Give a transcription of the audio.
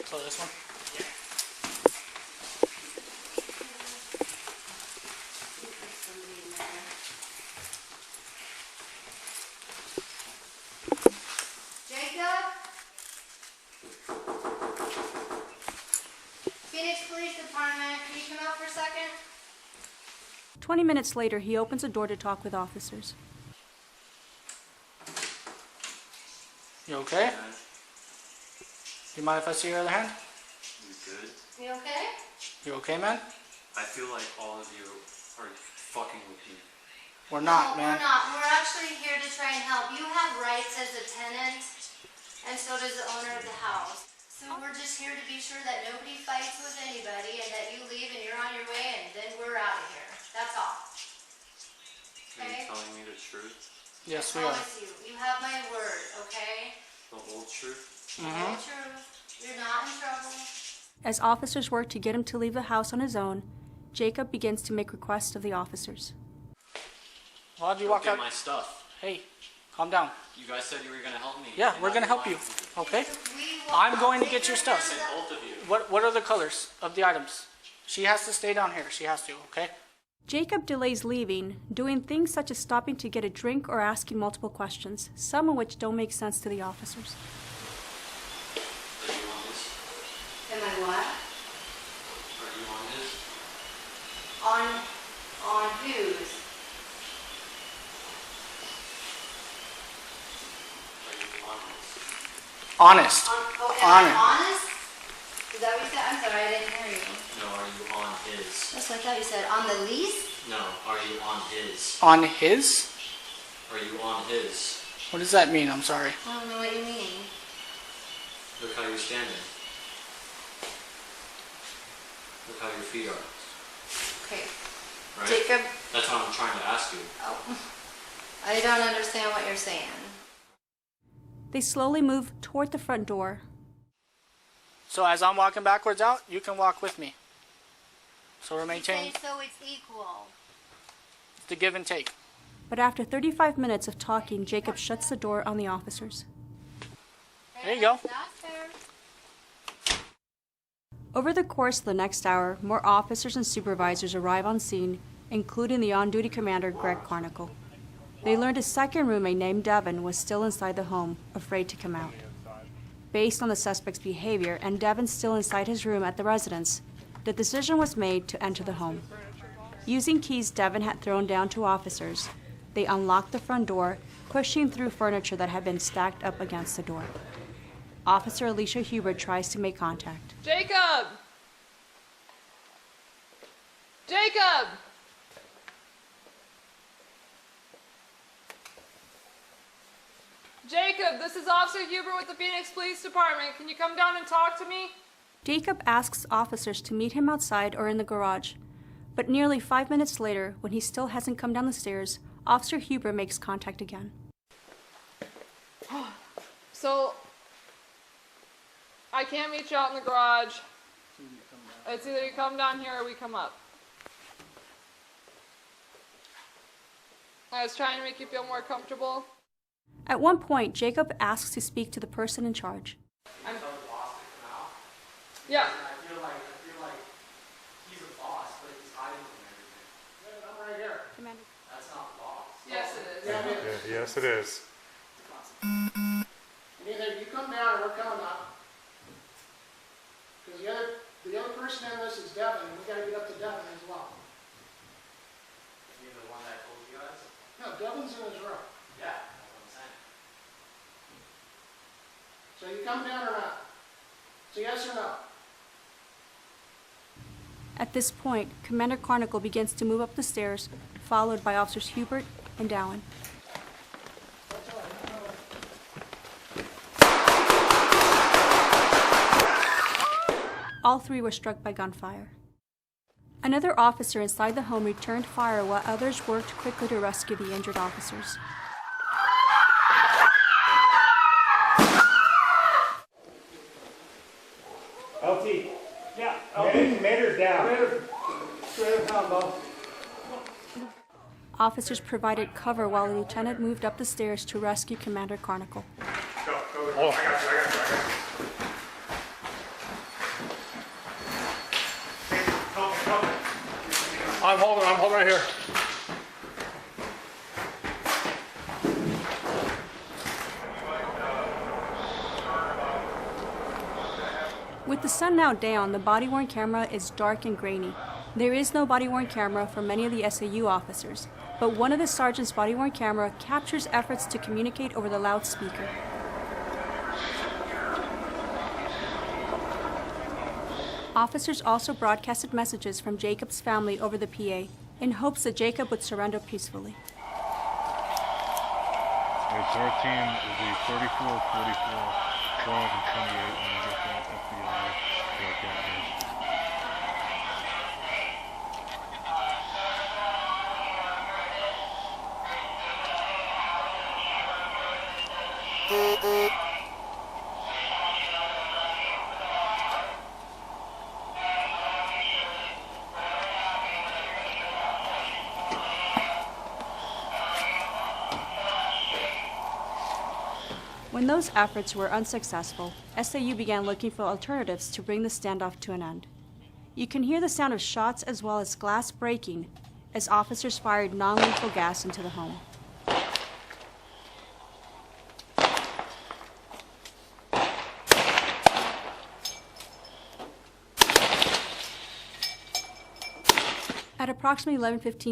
So this one? Jacob? Phoenix Police Department, can you come out for a second? 20 minutes later, he opens a door to talk with officers. You okay? You mind if I see your other hand? You good? You okay? You okay, man? I feel like all of you are fucking with me. We're not, No, man. we're not. We're actually here to try and help. You have rights as a tenant, and so does the owner of the house. So we're just here to be sure that nobody fights with anybody and that you leave and you're on your way and then we're out of here. That's all. Are Okay? you telling me the truth? Yes, I we are. promise you. You have my word, okay? The whole truth? The whole truth. You're not in trouble. As officers work to get him to leave the house on his own, Jacob begins to make requests of the officers. Why'd you walk Get out? my stuff. Hey, calm down. You guys said you were gonna help me. Yeah, and we're now gonna you're help you. lying. Okay? We will I'm going to take get your stuff. hands up. Both of you. What are the colors of the items? She has to stay down here. She has to, okay? Jacob delays leaving, doing things such as stopping to get a drink or asking multiple questions, some of which don't make sense to the officers. Are you on this? Am I what? Are you on this? On whose? Are you on this? Honest. Okay, Honest. I'm honest? Is that what you said? I'm sorry, I didn't hear you. No, are you on his? That's what I thought you said. On the lease? No, are you on his? On his? Are you on his? What does that mean? I'm sorry. I don't know what you mean. Look how you're standing. Look how your feet are. Okay. Right? Jacob. That's what I'm trying to ask you. Oh. I don't understand what you're saying. They slowly move toward the front door. So as I'm walking backwards out, you can walk with me. So we're You maintaining say so it's equal. the give and take. But after 35 minutes of talking, Jacob shuts the door on the officers. There you go. That's fair. Over the course of the next hour, more officers and supervisors arrive on scene, including the on-duty commander, Greg Carnicle. They learned a second roommate named Devin was still inside the home, afraid to come out. Based on the suspect's behavior and Devin still inside his room at the residence, the decision was made to enter the home. Using keys Devin had thrown down to officers, they unlocked the front door, pushing through furniture that had been stacked up against the door. Officer Alicia Hubert tries to make contact. Jacob! Jacob! Jacob, this is Officer Hubert with the Phoenix Police Department. Can you come down and talk to me? Jacob asks officers to meet him outside or in the garage, but nearly 5 minutes later, when he still hasn't come down the stairs, Officer Hubert makes contact again. So, I can't meet you out in the garage. It's either you come down here or we come up. I was trying to make you feel more comfortable. At one point, Jacob asks to speak to the person in charge. Yeah. I feel like he's a boss, but he's hiding from everything. Yeah, I'm right here. Commander. That's not boss. Yes, it is. Yeah, it is. Yes, it is. Either you come down or we're coming up. Because the other person in this is Devin, and we gotta get up to Devin as well. You the one that told you guys? No, Devin's in his room. Yeah, that's what I'm saying. So you come down or not? So yes or no? At this point, Commander Carnicle begins to move up the stairs, followed by Officers Hubert and Dowan. All three were struck by gunfire. Another officer inside the home returned fire while others worked quickly to rescue the injured officers. LT. Yeah. Mater's down. Straight down, Bob. Officers provided cover while the lieutenant moved up the stairs to rescue Commander Carnicle. Go. I got you. I'm holding right here. With the sun now down, the body-worn camera is dark and grainy. There is no body-worn camera for many of the SAU officers, but one of the sergeant's body-worn camera captures efforts to communicate over the loudspeaker. Officers also broadcasted messages from Jacob's family over the PA in hopes that Jacob would surrender peacefully. It's our team will be 34, 44, 12, and 28 when we get that FBI workout in. When those efforts were unsuccessful, SAU began looking for alternatives to bring the standoff to an end. You can hear the sound of shots as well as glass breaking as officers fired non-lethal gas into the home. At approximately 11:15